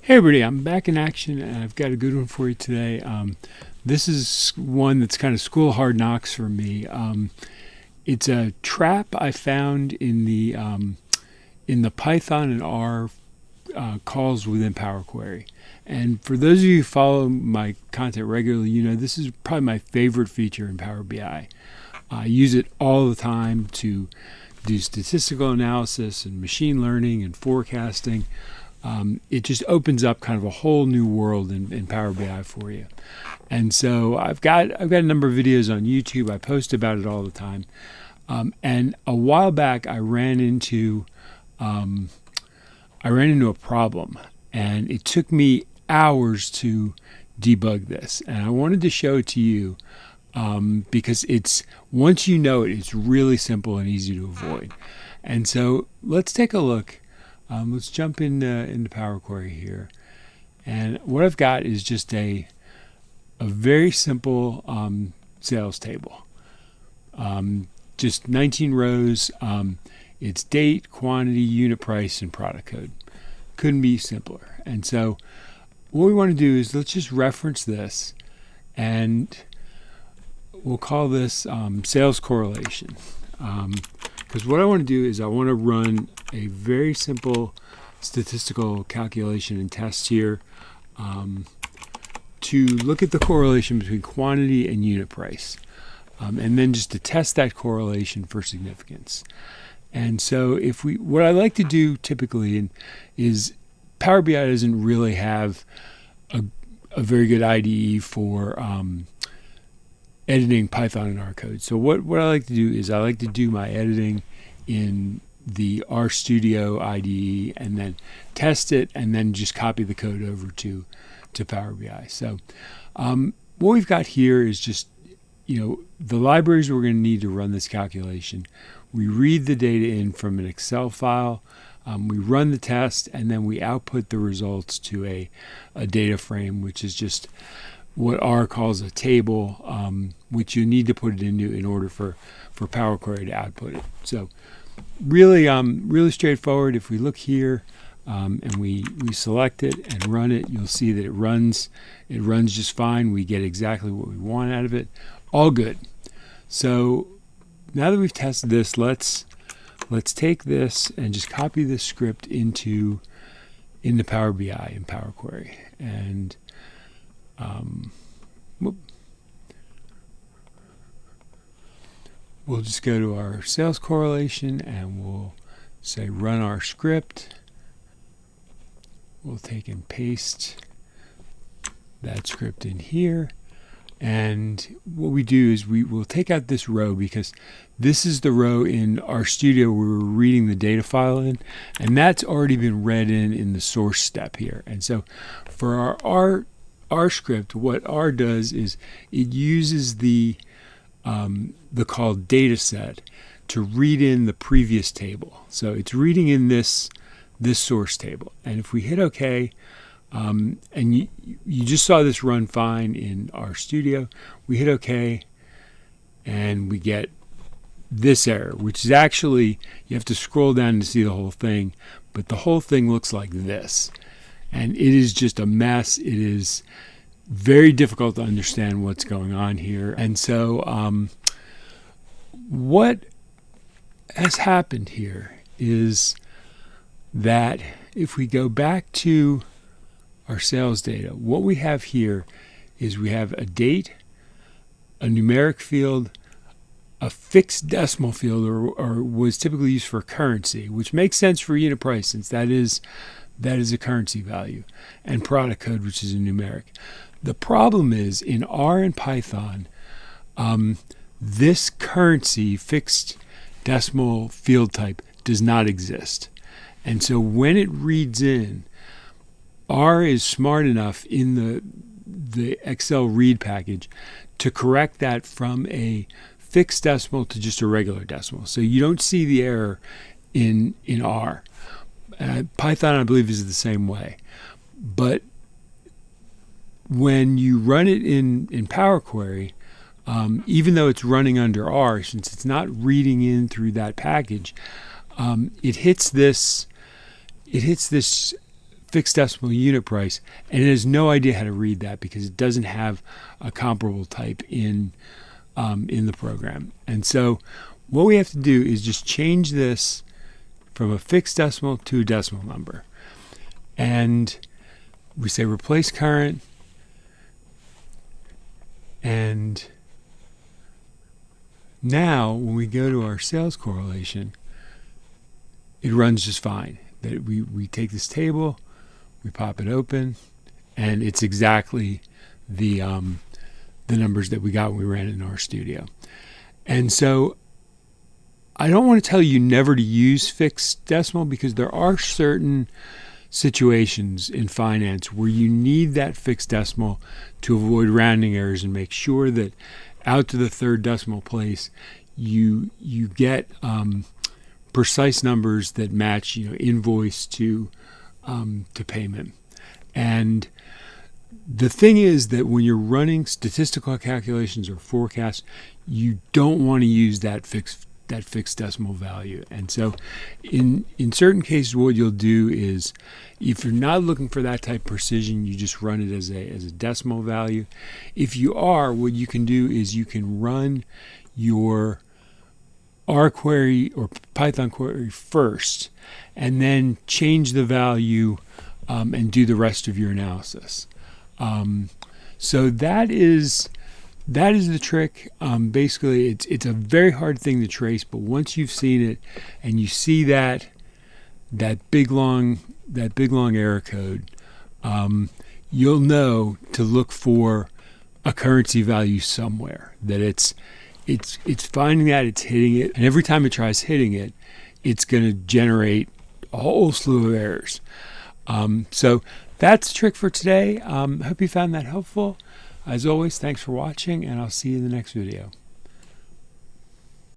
Hey everybody, I'm back in action and I've got a good one for you today. This is one that's kind of school hard knocks for me. It's a trap I found in the Python and R calls within Power Query. And for those of you who follow my content regularly, you know this is probably my favorite feature in Power BI. I use it all the time to do statistical analysis and machine learning and forecasting. It just opens up kind of a whole new world in Power BI for you. And so I've got a number of videos on YouTube. I post about it all the time. And a while back, I ran into a problem, and it took me hours to debug this. And I wanted to show it to you because once you know it, it's really simple and easy to avoid. And so let's take a look. Let's jump into Power Query here, and what I've got is just a very simple sales table. Just 19 rows. It's date, quantity, unit price, and product code. Couldn't be simpler. And so what we want to do is let's just reference this, and we'll call this sales correlation. Because what I want to do is I want to run a very simple statistical calculation and test here to look at the correlation between quantity and unit price, and then just to test that correlation for significance. And so what I like to do typically is Power BI doesn't really have a very good IDE for editing Python and R code. So what I like to do is I like to do my editing in the RStudio IDE and then test it and then just copy the code over to Power BI. So what we've got here is just the libraries we're going to need to run this calculation. We read the data in from an Excel file, we run the test, and then we output the results to a data frame, which is just what R calls a table, which you need to put it into in order for Power Query to output it. So really straightforward. If we look here and we select it and run it, you'll see that it runs just fine. We get exactly what we want out of it. All good. So now that we've tested this, let's take this and just copy this script into Power BI and Power Query. And we'll just go to our sales correlation and we'll say run our script. We'll take and paste that script in here. And what we do is we will take out this row because this is the row in RStudio where we're reading the data file in, and that's already been read in the source step here. And so for our R script, what R does is it uses the call data set to read in the previous table. So it's reading in this source table. And if we hit OK, and you just saw this run fine in RStudio, we hit OK, and we get this error, which is actually, you have to scroll down to see the whole thing, but the whole thing looks like this. And it is just a mess. It is very difficult to understand what's going on here. And so what has happened here is that if we go back to our sales data, what we have here is we have a date, a numeric field, a fixed decimal field, or was typically used for currency, which makes sense for unit price since that is a currency value, and product code, which is a numeric. The problem is in R and Python, this currency fixed decimal field type does not exist. And so when it reads in, R is smart enough in the Excel read package to correct that from a fixed decimal to just a regular decimal. So you don't see the error in R. Python, I believe, is the same way. But when you run it in Power Query, even though it's running under R, since it's not reading in through that package, it hits this fixed decimal unit price, and it has no idea how to read that because it doesn't have a comparable type in the program. And so what we have to do is just change this from a fixed decimal to a decimal number. And we say replace current, and now when we go to our sales correlation, it runs just fine. That we take this table, we pop it open, and it's exactly the numbers that we got when we ran it in our studio. And so I don't want to tell you never to use fixed decimal, because there are certain situations in finance where you need that fixed decimal to avoid rounding errors and make sure that out to the third decimal place you get precise numbers that match, invoice to payment. And the thing is that when you're running statistical calculations or forecasts, you don't want to use that fixed decimal value. And so in certain cases, what you'll do is, if you're not looking for that type of precision, you just run it as a decimal value. If you are, what you can do is you can run your R query or Python query first, and then change the value and do the rest of your analysis. So that is the trick. Basically, it's a very hard thing to trace, but once you've seen it and you see that big long error code, you'll know to look for a currency value somewhere. That it's finding that, it's hitting it, and every time it tries hitting it, it's going to generate a whole slew of errors. So that's the trick for today. Hope you found that helpful. As always, thanks for watching, and I'll see you in the next video.